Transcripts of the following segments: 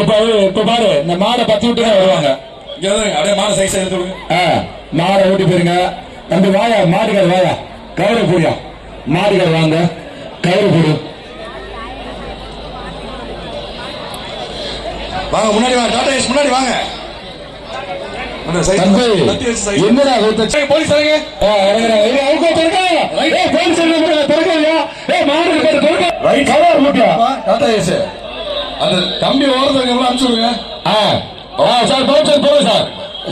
இப்ப பாரு இந்த மாடை பத்தி விட்டு வருவாங்க. அப்படியே மாடை சைஸ் எடுத்து மாடை ஓட்டி போயிருங்க. தம்பி வாயா, மாடுகள் வாயா, கயிறு போடியா, மாடுகள் வாங்க, கயிறு போடு. வாங்க முன்னாடி வாங்க, டாடா ஏஸ் முன்னாடி வாங்க. என்னடா போலீஸ் அந்த தம்பி ஓரத்துக்கு எல்லாம் அனுப்பிச்சுடுங்க. சார் பவுன்சர் போங்க சார்.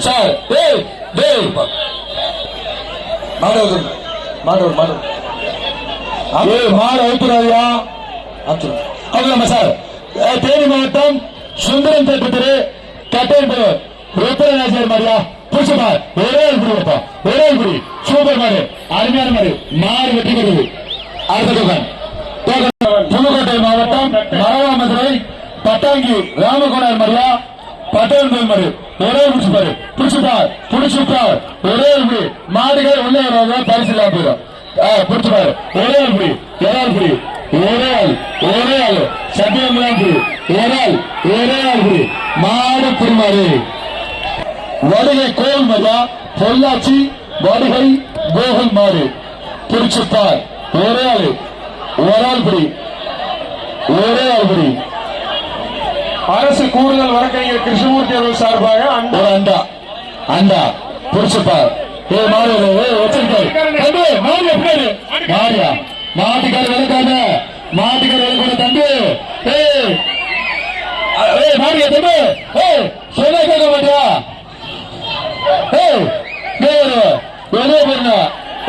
சார் டேய் டேய் மாடு மாடு மாடு மாடு அவுத்துறாதியா அவ்வளவு சார். தேனி மாவட்டம் சுந்தரம் தெரு கட்டையன்பு ருத்ரநாசியர் மாதிரியா புடிச்சுப்பா. ஒரே குடி ஒரே குடி சூப்பர் மாடு, அருமையான மாடு, மாடு வெற்றி பெறுது. அடுத்த புதுக்கோட்டை மாவட்டம் மரவாமதுரை பட்டாங்கி ராமகோணர் மாதிரியா பட்டேல் மாடு, ஒரே பிடிச்சுப்பாரு பிடிச்சுப்பார் பிடிச்சுப்பார் ஒரே குடி. மாடுகள் உள்ளே பரிசு இல்லாம போயிடும். பிடிச்சுப்பாரு ஒரே குடி, எல்லாரும் குடி, ஒரே ஆள் ஒரே ஆள் சத்தியம் குடி, ஒரே ஆள் ஒரே ஆள் குடி. மாடு திருமாறு வடுகை கோல் மரியா பொள்ளாச்சி வடுகை கோகுல் மாடு பிடிச்சுப்பார் ஒரே ஆள் ஒரு ஆள் குடி, ஒரே ஆள் குடி. அரசு கூடுதல் வழக்கறிஞர் கிருஷ்ணமூர்த்தி அவர்கள் சார்பாக ஒரு அண்டா அண்டா புடிச்சுப்பார். மாடு வச்சிருக்காரு மாடு எப்படி மாடியா மாட்டுக்கார விளக்காத மாட்டுக்கார விளக்காத தம்பி. மாடியா தம்பி சொல்ல கேட்க மாட்டியா? வெளியே போயிருந்தா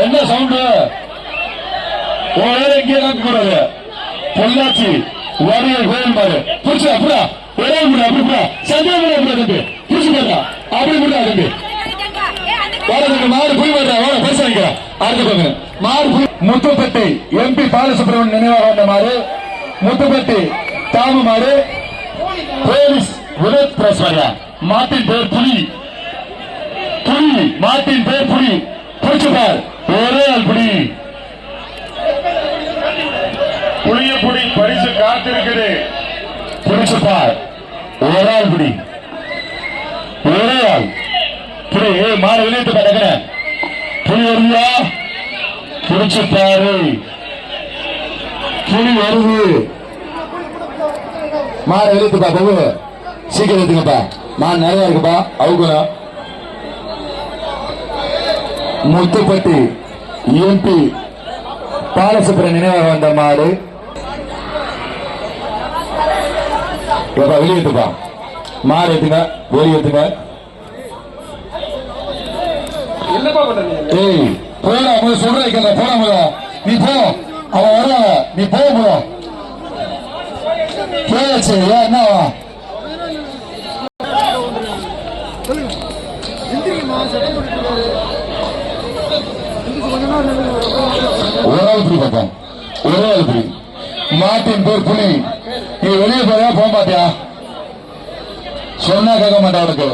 என்ன சவுண்டு? இங்கே காக்க கூடாது. பொள்ளாச்சி வடிவை கோயில் மாறு புடிச்சா அப்படியா ஒரே முறை அப்படி புடா சந்தேகம் அப்படி தம்பி புடிச்சு போட்டா அப்படி புடா தம்பி. மாடு புய் மாட்டா வாட பேச வைக்கிறேன். அடுத்த மாடு முத்துப்பட்டி எம்பி பாலசுப்ரமணியன் நினைவாக வந்த மாடு முத்துப்பட்டி தாம மாடு போலீஸ் வினோத் பிரஸ்வரியா மாட்டின் பேர் புலி புலி மாட்டின் பேர் புலி புடிச்சுப்பார் ஒரே ஆள் புலி. புளிய புடி பரிசு காத்திருக்குது. புடிச்சுப்பார் ஒரே ஆள் புடி, ஒரே ஆள் புடி. மாடு வெளியிட்டு பாருங்க புலி வருவியா புடிச்சுப்பாரு புலி வருது. மாடு வெளியிட்டுப்பா பகு சீக்கிரம் எடுத்துங்கப்பா. மாடு நிறைய இருக்குப்பா அவுக்கணும். முத்துப்பட்டி எம்பி பாலசுப்ரமணியன் நினைவாக வந்த மாடு வெளியேற்றுப்பா. மாடு எடுத்துங்க வெளியே எடுத்துங்க. ஏய் போடா சொல்ற வைக்கல போட முடியல நீ போ. அவன் வருவாங்க நீ போக போதும் போயாச்சு. என்ன ஒரே ஆள் புடி பார்ப்போம் ஒரே ஆள் புடி. மாட்டின் பேர் புலி. நீ வெளியே போறியா போக மாட்டியா? சொன்னா கேட்க மாட்டா அவனுக்கு.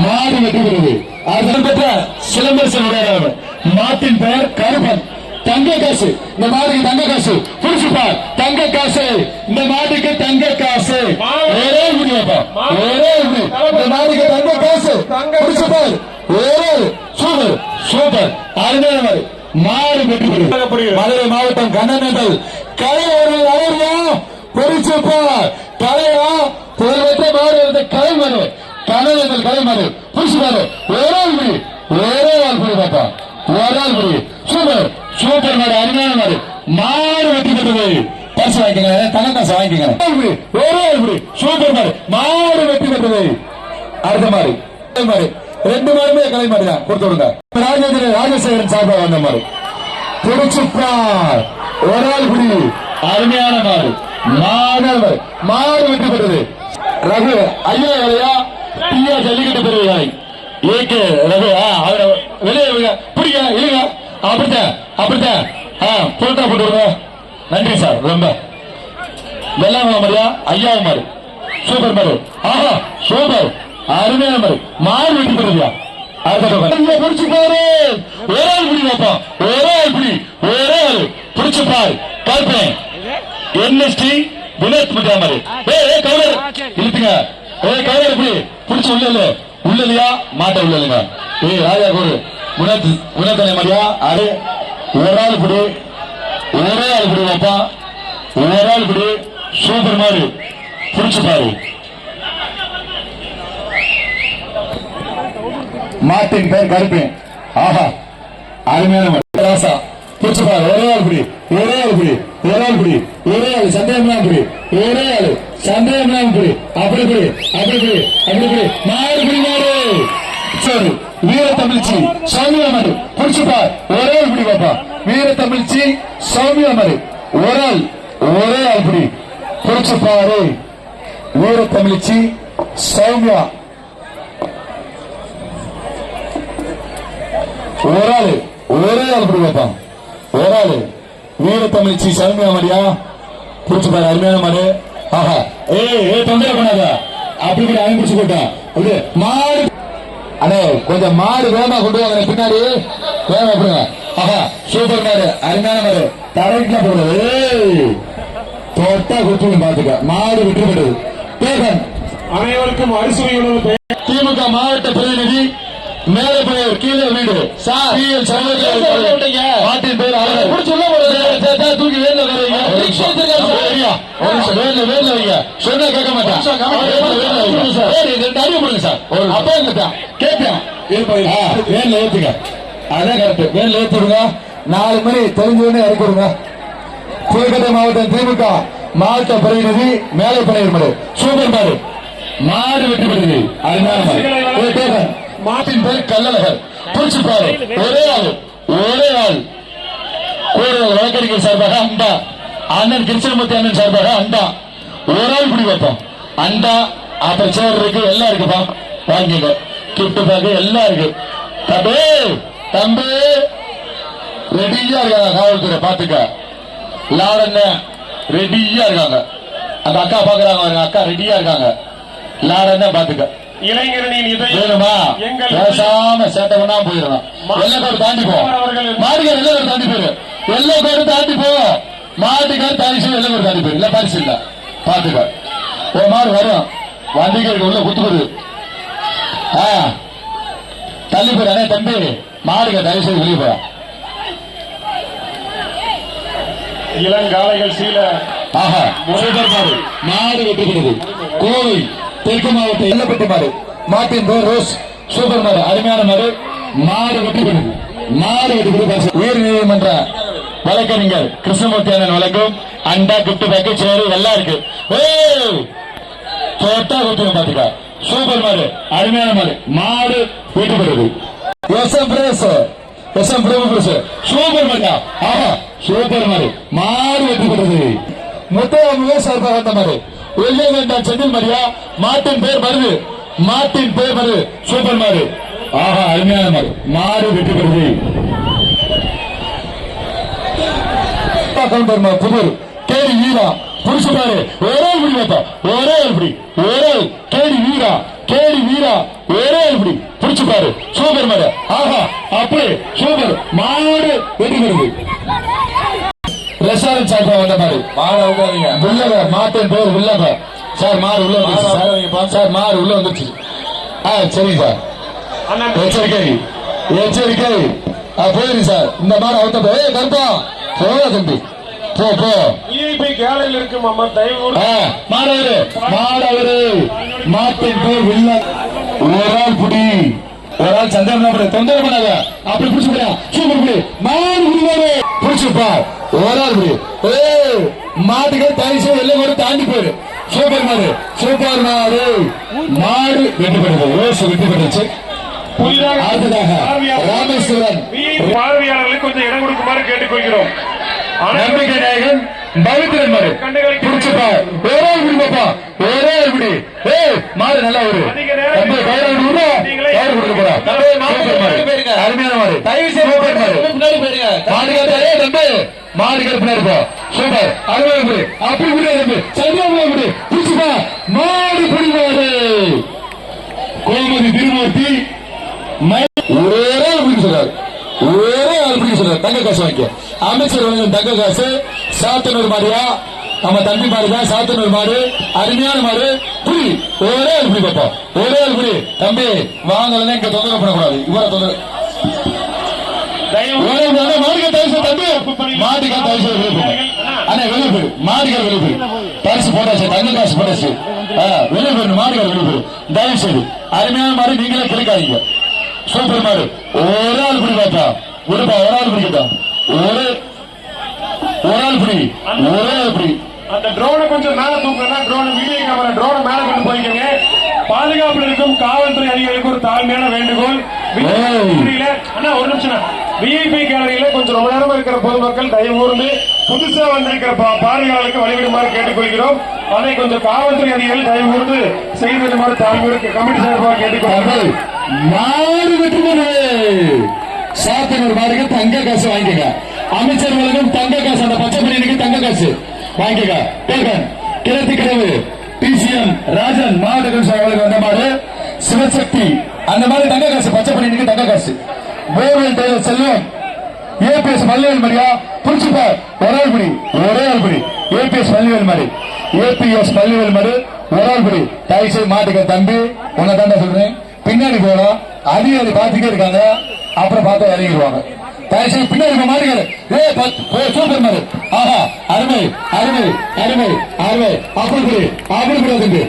மாடு வெற்றி பெறுவது. அதன் பெற்ற சிலம்பரசன் மாட்டின் பெயர் கருப்பன். தங்க காசு இந்த மாடுக்கு தங்க காசு புடிச்சுப்பார். தங்க காசு இந்த மாட்டுக்கு தங்க காசு ஒரே முடியாப்பா ஒரே இந்த மாட்டுக்கு தங்க காசு புடிச்சுப்பார். ஒரே சூப்பர் சூப்பர் அருமையான மாடு. மாடு வெற்றி பெறும். மதுரை மாவட்டம் கண்ணனங்கள் கலைவர்கள் அனைவரும் புடிச்சுப்பார். கலையா புகழ்பெற்ற மாடு கலைமாடு கண்ணனங்கள் கலைமாடு புடிச்சுப்பாரு ஒரே முடி ஒரே ஆள் புடி பாப்பா ஒரு ஆள் புடி. சூப்பர் சூப்பர் மாடு அருமையான மாடு. மாடு வெற்றி பெற்றது. பரிசு வாங்கிக்கங்க தனக்காசு வாங்கிக்கங்க. ஒரே ஆள் புடி சூப்பர் மாடு. மாடு வெற்றி பெற்றது. அடுத்த மாடு மாடு ரெண்டு மாடுமே கலை மாடு தான் கொடுத்து விடுங்க. ராஜேந்திர ராஜசேகரன் சார்பாக வந்த மாடு புடிச்சுப்பார் ஒரு ஆள் புடி அருமையான மாடு. மாடு மாடு வெற்றி பெற்றது. ரகு ஐயா வேலையா பியா ஜல்லிக்கட்டு பெறுவாய் ஏகே ரகு அவரை வெளியே பிடிக்க இல்லைங்க அப்படித்தான் அப்படித்தான் புரோட்டா போட்டு விடுங்க. நன்றி சார். ரொம்ப வெள்ளாம மாதிரியா ஐயா மாடு சூப்பர் மாடு. ஆஹா சூப்பர் அருமையான மாடு. மாடு வெட்டி பெறுவியா புடிச்சு பாரு ஒரே ஆள் பிடி வைப்போம் ஒரே ஆள் பிடி ஒரே ஆள் புடிச்சு பாரு பார்ப்பேன் என்எஸ்டி வினோத் முட்டாமரு கவலர் இழுத்துங்க கவலர் எப்படி புடிச்சு உள்ள இல்லையா மாட்ட உள்ள இல்லைங்க ராஜா கூறு வினோத் மாதிரியா அது ஒரு ஆள் பிடி ஒரே ஆள் பிடி வைப்பா ஒரு ஆள் பிடி சூப்பர் மாதிரி புடிச்சு பாரு மாட்டின் பேர் கருப்பேன் ஆஹா அருமையான ராசா புடிச்சு பாரு ஒரே ஆள் பிடி ஒரே ஆள் பிடி ஒரே ஆள் பிடி ஒரே ஆள் சந்தேகம் பிடி ஒரே ஆள் சந்தேகம் பிடி அப்படி பிடி அப்படி பிடி அப்படி பிடி மாறு பிடி மாறு சரி வீர தமிழ்ச்சி சௌமியா மாறு புடிச்சு பாரு ஒரே ஆள் பிடி பாப்பா வீர தமிழ்ச்சி சௌமியா மாறு ஒரே ஆள் பிடி புடிச்சு பாரு வீர தமிழ்ச்சி சௌமியா ஒரே ஆள் பிடி பாப்பா ஒரு ஆளு வீர தமிழ்ச்சி சௌமியா மாரியா புடிச்சு பாரு அருமையான மாடு ஆஹா தொந்தரவு பண்ணாத அப்படி கூட அவன் பிடிச்சு போட்டான் அப்படியே மாடு அண்ணே கொஞ்சம் மாடு வேகமா கொண்டு வாங்க பின்னாடி வேகமா போடுங்க ஆஹா சூப்பர் மாடு அருமையான மாடு தரைக்குள்ள போடுறது தொட்டா குத்து பாத்துக்க மாடு விட்டு போடுது தேகன் அனைவருக்கும் அரிசுவை உணவு திமுக மாவட்ட பிரதிநிதி மேல போய் கீழே வீடு பாட்டின் பேர் தூக்கி வேல சொன்ன கேட்க மாட்டேன் சார் அப்பா கேட்பேன் வேல ஏத்துங்க அதான் கரெக்ட் வேல ஏத்தி விடுங்க 4 மணி தெரிஞ்சவனே இறக்கி விடுங்க புதுக்கோட்டை மாவட்டம் திமுக மாவட்ட பிரதிநிதி மேலே பணியார் சூப்பர் மாடு மாடு வெற்றி பெறுது அதனால மாட்டின் பேர் கல்லழகர் புடிச்சு பாரு ஒரே ஆள் கூடுதல் வழக்கறிஞர் சார்பாக அண்டா அண்ணன் கிருஷ்ணமூர்த்தி அண்ணன் சார்பாக அண்டா ஒரு ஆள் பிடி வைப்போம் அண்டா அப்ப சேர் இருக்கு எல்லாம் இருக்குப்பா வாங்கிக்க கிப்ட் பேக் எல்லாம் இருக்கு தம்பி ரெடியா இருக்காங்க காவல்துறை பாத்துக்க லாடன்ன ரெடியா இருக்காங்க அந்த அக்கா பாக்குறாங்க அக்கா ரெடியா இருக்காங்க லாடன்ன பாத்துக்க இளைஞரணியின் வேணுமா பேசாம சேட்டை பண்ணாம போயிடலாம் எல்லோரும் தாண்டி போ மாடுகார் எல்லோரும் தாண்டி போயிரு எல்லோரும் தாண்டி போ மாட்டுக்கார் பரிசு எல்லோரும் தாண்டி போயிரு இல்ல பரிசு இல்ல பாத்துக்க ஒரு மாடு வரும் வண்டிகளுக்கு உள்ள குத்துக்குது தள்ளி போயிடானே தம்பி மாடுக தயவு செய்து வெளியே போயா இளங்காலைகள் சீல ஆஹா சூப்பர் மாடு மாடு வெட்டுகிறது கோவை தெற்கு மாவட்டம் எல்லப்பட்டி மாடு மாட்டின் பேர் ரோஸ் சூப்பர் மாடு அருமையான மாடு மாடு வெட்டுகிறது மாடு வெட்டுகிறது உயர் நீதிமன்ற வழக்கறிஞர் கிருஷ்ணமூர்த்தி அண்ணன் வழங்கும் அண்டா கிப்ட் பேக்கு சேரு எல்லாம் இருக்கு தொட்டா வெட்டுங்க பாத்துக்கா சூப்பர் மாடு அருமையான மாடு மாடு வெட்டுகிறது சூப்பர் மாட்டா ஆஹா சூப்பர் மாடு மாடு வெட்டுகிறது முத்தையா சார்பாக வந்த மாடு வெள்ளை வேண்டாம் செந்தில் மரியா மாட்டின் பேர் வருது சூப்பர் மாடு ஆஹா அருமையான மாடு மாடு வெற்றி பெறுது புதூர் கேடி வீரா புடிச்சு பாரு ஒரே பிடி வைப்பா ஒரே பிடி கேடி வீரா ஒரே பிடி புடிச்சு பாரு சூப்பர் மாடு ஆஹா அப்படி சூப்பர் மாடு வெற்றி பெறுது ரெஸ்டாரண்ட் சார்பாக வந்த மாடு உள்ளக மாட்டின் பேர் உள்ளக சார் மாடு உள்ள வந்துருச்சு சார் மாடு உள்ள வந்துருச்சு சரிங்க சார் எச்சரிக்கை போயிரு சார் இந்த மாடு அவத்த கருப்பா போக தம்பி போ கேளையில் இருக்கு மாடவரு மாட்டின் பேர் உள்ள ஒரு ஆள் புடி ஒரு ஆள் சந்தேகம் தொந்தரவு பண்ணாத அப்படி புடிச்சு சூப்பர் புடி மாடு புடிவாரு புடிச்சுப்பா ஒரு ஆள் புடி மாட்டுக்கு தரிசு எல்லாம் தாண்டி போயிரு சூப்பர் மாடு மாடு வெற்றி பெற்றது ரோஸ் வெற்றி பெற்றுச்சு அடுத்ததாக ராமேஸ்வரன் பார்வையாளர்களுக்கு கொஞ்சம் இடம் கொடுக்குமாறு கேட்டுக்கொள்கிறோம் நம்பிக்கை நாயகன் பவித்திரன் மாடு புடிச்சுப்பா ஒரே விடுப்பா ஒரே விடு மாடு நல்லா ஒரு கொடுக்க போறா அருமையான மாடு மாடு பின்னாடி போ சூப்பர் அருமையான அப்படி விடு சரியா விடு புடிச்சுப்பா மாடு பிடிவாடு கோமதி திருமூர்த்தி ஒரே ஆள் பிடிக்க சொல்ற தங்க காசு வாங்கிக்க. அமைச்சர் வழங்கும் தங்க காசு சாத்தனூர் மாடியா நம்ம தம்பி மாடுதான். சாத்தனூர் மாடு அருமையான மாடு. புடி ஒரே ஆள் பிடி பாப்பா, ஒரே ஆள் பிடி தம்பி. வாங்கலாம் இங்க தொந்தரவு பண்ணக்கூடாது. இவரை தொந்தரவு மாடுக தயவு தம்பி, மாடுக தயவு வெளியே அண்ணா வெளியே போயிரு. மாடுகள் வெளியே போயிரு. பரிசு போட்டாச்சு, தங்க காசு போட்டாச்சு. வெளியே போயிரு, மாடுகள் வெளியே போயிரு தயவு செய்து. அருமையான மாடு நீங்களே கிடைக்காதீங்க. சூப்பர் மாடு. ஒரு ஆள் பிடி பாப்பா, விடுப்பா. ஒரு ஆள் பிடிக்கட்டும். ஒரு ஆள் பிடி, ஒரே ஆள் பிடி. அந்த ட்ரோனை கொஞ்சம் மேல தூக்குனா ட்ரோன் வீடியோ கேமரா ட்ரோனை மேல கொண்டு போய்க்கங்க. பாதுகாப்பில் இருக்கும் காவல்துறை அதிகாரிகளுக்கு ஒரு தாழ்மையான வேண்டுகோள். அண்ணா ஒரு நிமிஷம். விஐபி கேலரியில கொஞ்சம் ரொம்ப நேரமா இருக்கிற பொதுமக்கள் தயவு கூர்ந்து புதுசா வந்திருக்கிற பார்வையாளருக்கு வழிவிடுமாறு கேட்டுக்கொள்கிறோம். அதை கொஞ்சம் காவல்துறை அதிகாரிகள் தயவு கூர்ந்து செய்து தாழ்மையோடு கமிட்டி சார்பாக கேட்டுக்கொள்கிறோம். மாடு வெட்டுவது சாத்தனூர் மாடுக்கு தங்க காசு வாங்கிக்க. அமைச்சர் வழங்கும் தங்க காசு, அந்த பச்சை பணியனுக்கு தங்க காசு வாங்கிக்க. கிழத்தி கிழவு பிசிஎம் ராஜன் மாவட்ட வந்த மாடு சிவசக்தி அந்த மாதிரி தங்க காசு. பச்சை பணியனுக்கு தங்க காசு. போர்வெல் டெய்லர் செல்வம் ஏபிஎஸ் மல்லிவேல் மரியா புரிச்சுப்பார். ஒரே ஆள்படி, ஒரே ஆள்படி. ஏபிஎஸ் மல்லிவேல் மாடு, ஏபிஎஸ் மல்லிவேல் மாடு ஒரு ஆள்படி. தாய்ச்சி மாட்டுக்க தம்பி, உன்னை தாண்டா சொல்றேன். பின்னாடி போகலாம், அதிகாரி பார்த்துட்டே இருக்காங்க. அப்புறம் பார்த்தா இறங்கிடுவாங்க. தாய்ச்சி பின்னாடி மாட்டுக்காரு. சூப்பர் மாடு. ஆஹா, அருமை அருமை அருமை அருமை. அப்படி அப்படி தம்பி.